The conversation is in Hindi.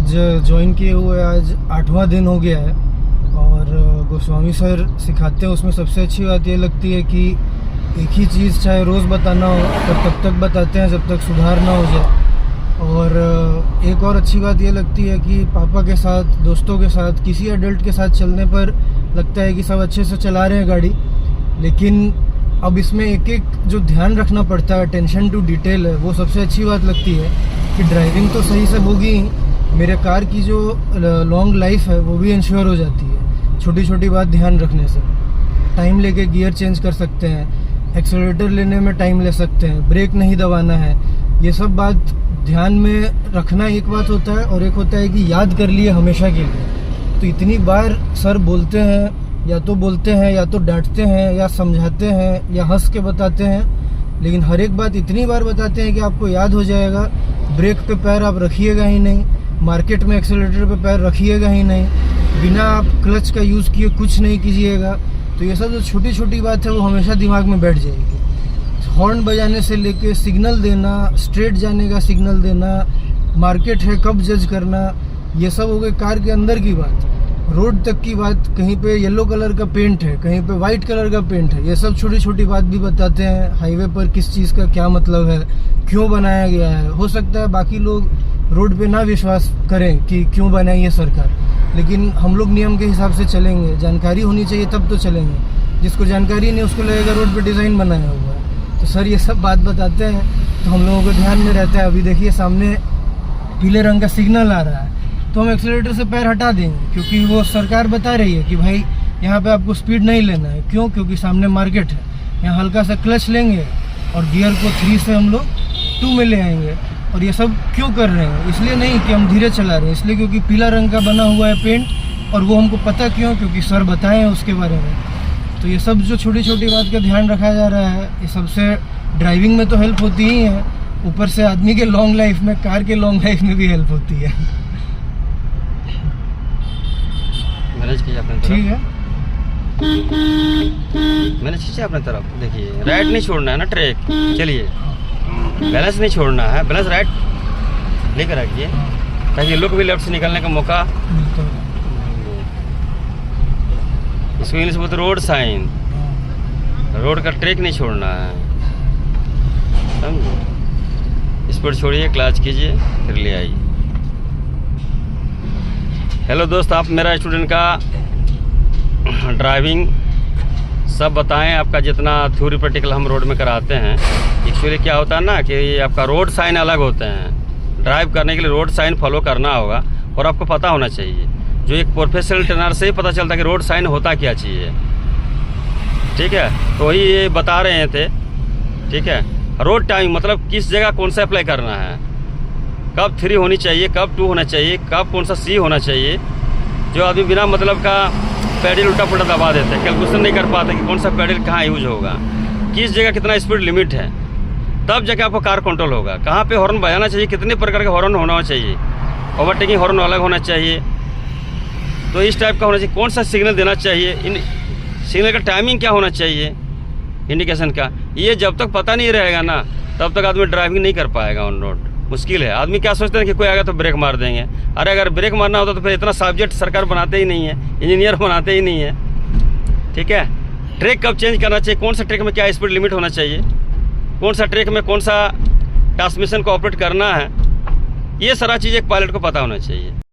आज ज्वाइन किए हुए आज 8वां दिन हो गया है और गोस्वामी सर सिखाते हैं। उसमें सबसे अच्छी बात ये लगती है कि एक ही चीज़ चाहे रोज़ बताना हो तो तब तक बताते हैं जब तक सुधार ना हो जाए। और एक और अच्छी बात ये लगती है कि पापा के साथ, दोस्तों के साथ, किसी एडल्ट के साथ चलने पर लगता है कि सब अच्छे से चला रहे हैं गाड़ी, लेकिन अब इसमें एक एक जो ध्यान रखना पड़ता है, अटेंशन टू डिटेल है, वो सबसे अच्छी बात लगती है कि ड्राइविंग तो सही से होगी ही, मेरे कार की जो लॉन्ग लाइफ है वो भी इंश्योर हो जाती है छोटी छोटी बात ध्यान रखने से। टाइम लेके गियर चेंज कर सकते हैं, एक्सेलरेटर लेने में टाइम ले सकते हैं, ब्रेक नहीं दबाना है, ये सब बात ध्यान में रखना एक बात होता है और एक होता है कि याद कर लिए हमेशा के लिए। तो इतनी बार सर बोलते हैं, या तो बोलते हैं या तो डांटते हैं या समझाते हैं या हंस के बताते हैं, लेकिन हर एक बात इतनी बार बताते हैं कि आपको याद हो जाएगा। ब्रेक पे पैर आप रखिएगा ही नहीं, मार्केट में एक्सेलरेटर पे पैर रखिएगा ही नहीं, बिना आप क्लच का यूज़ किए कुछ नहीं कीजिएगा। तो ये सब जो छोटी छोटी बात है वो हमेशा दिमाग में बैठ जाएगी। हॉर्न बजाने से लेके सिग्नल देना, स्ट्रेट जाने का सिग्नल देना, मार्केट है कब जज करना, ये सब हो गई कार के अंदर की बात। रोड तक की बात, कहीं पे येलो कलर का पेंट है, कहीं पे वाइट कलर का पेंट है, ये सब छोटी छोटी बात भी बताते हैं। हाईवे पर किस चीज़ का क्या मतलब है, क्यों बनाया गया है। हो सकता है बाकी लोग रोड पे ना विश्वास करें कि क्यों बनाई है सरकार, लेकिन हम लोग नियम के हिसाब से चलेंगे। जानकारी होनी चाहिए तब तो चलेंगे। जिसको जानकारी नहीं उसको लगेगा रोड पे डिज़ाइन बनाया हुआ है। तो सर ये सब बात बताते हैं तो हम लोगों को ध्यान में रहता है। अभी देखिए सामने पीले रंग का सिग्नल आ रहा है तो हम एक्सेलरेटर से पैर हटा देंगे, क्योंकि वो सरकार बता रही है कि भाई यहाँ पे आपको स्पीड नहीं लेना है। क्यों? क्योंकि सामने मार्केट है। यहाँ हल्का सा क्लच लेंगे और गियर को 3 से हम लोग 2 में ले आएंगे। और ये सब क्यों कर रहे हैं? इसलिए नहीं कि हम धीरे चला रहे हैं, इसलिए क्योंकि पीला रंग का बना हुआ है पेंट, और वो हमको पता क्यों, क्योंकि सर बताए हैं उसके बारे में। तो ये सब जो छोटी छोटी बात का ध्यान रखा जा रहा है, ये सबसे ड्राइविंग में तो हेल्प होती ही है, ऊपर से आदमी के लॉन्ग लाइफ में, कार के लॉन्ग लाइफ में भी हेल्प होती है। ठीक है, मैंने खींचा अपने तरफ। देखिए राइट नहीं छोड़ना है ना, ट्रैक चलिए, बैलेंस नहीं छोड़ना है, बैलेंस राइट लेकर रखिए ताकि लोग भी लेफ्ट से निकलने का मौका। इसको इंग्लिश बोलते रोड साइन, रोड का ट्रैक नहीं छोड़ना है, समझो। स्पीड छोड़िए, क्लच कीजिए, फिर ले आइए। हेलो दोस्त, आप मेरा स्टूडेंट का ड्राइविंग सब बताएं। आपका जितना थ्योरी प्रैक्टिकल हम रोड में कराते हैं, एक्चुअली क्या होता है ना कि आपका रोड साइन अलग होते हैं। ड्राइव करने के लिए रोड साइन फॉलो करना होगा और आपको पता होना चाहिए। जो एक प्रोफेशनल ट्रेनर से ही पता चलता है कि रोड साइन होता क्या चाहिए। ठीक है, तो वही ये बता रहे थे। ठीक है, रोड टाइम मतलब किस जगह कौन सा अप्लाई करना है, कब 3 होनी चाहिए, कब 2 होना चाहिए, कब कौन सा C होना चाहिए। जो आदमी बिना मतलब का पैडल उल्टा पुल्टा दबा देते हैं, कैलकुलेशन नहीं कर पाते कि कौन सा पैडल कहाँ यूज होगा, किस जगह कितना स्पीड लिमिट है, तब जाके आपको कार कंट्रोल होगा। कहाँ पे हॉर्न बजाना चाहिए, कितने प्रकार का हॉर्न होना चाहिए, ओवरटेकिंग हॉर्न अलग होना चाहिए, तो इस टाइप का होना चाहिए। कौन सा सिग्नल देना चाहिए, इन सिग्नल का टाइमिंग क्या होना चाहिए, इंडिकेशन का। ये जब तक पता नहीं रहेगा ना, तब तक आदमी ड्राइविंग नहीं कर पाएगा ऑन रोड। मुश्किल है। आदमी क्या सोचते हैं कि कोई आएगा तो ब्रेक मार देंगे। अरे अगर ब्रेक मारना होता तो फिर इतना सब्जेक्ट सरकार बनाते ही नहीं है, इंजीनियर बनाते ही नहीं है। ठीक है, ट्रैक कब चेंज करना चाहिए, कौन सा ट्रैक में क्या स्पीड लिमिट होना चाहिए, कौन सा ट्रैक में कौन सा ट्रांसमिशन को ऑपरेट करना है, ये सारा चीज़ एक पायलट को पता होना चाहिए।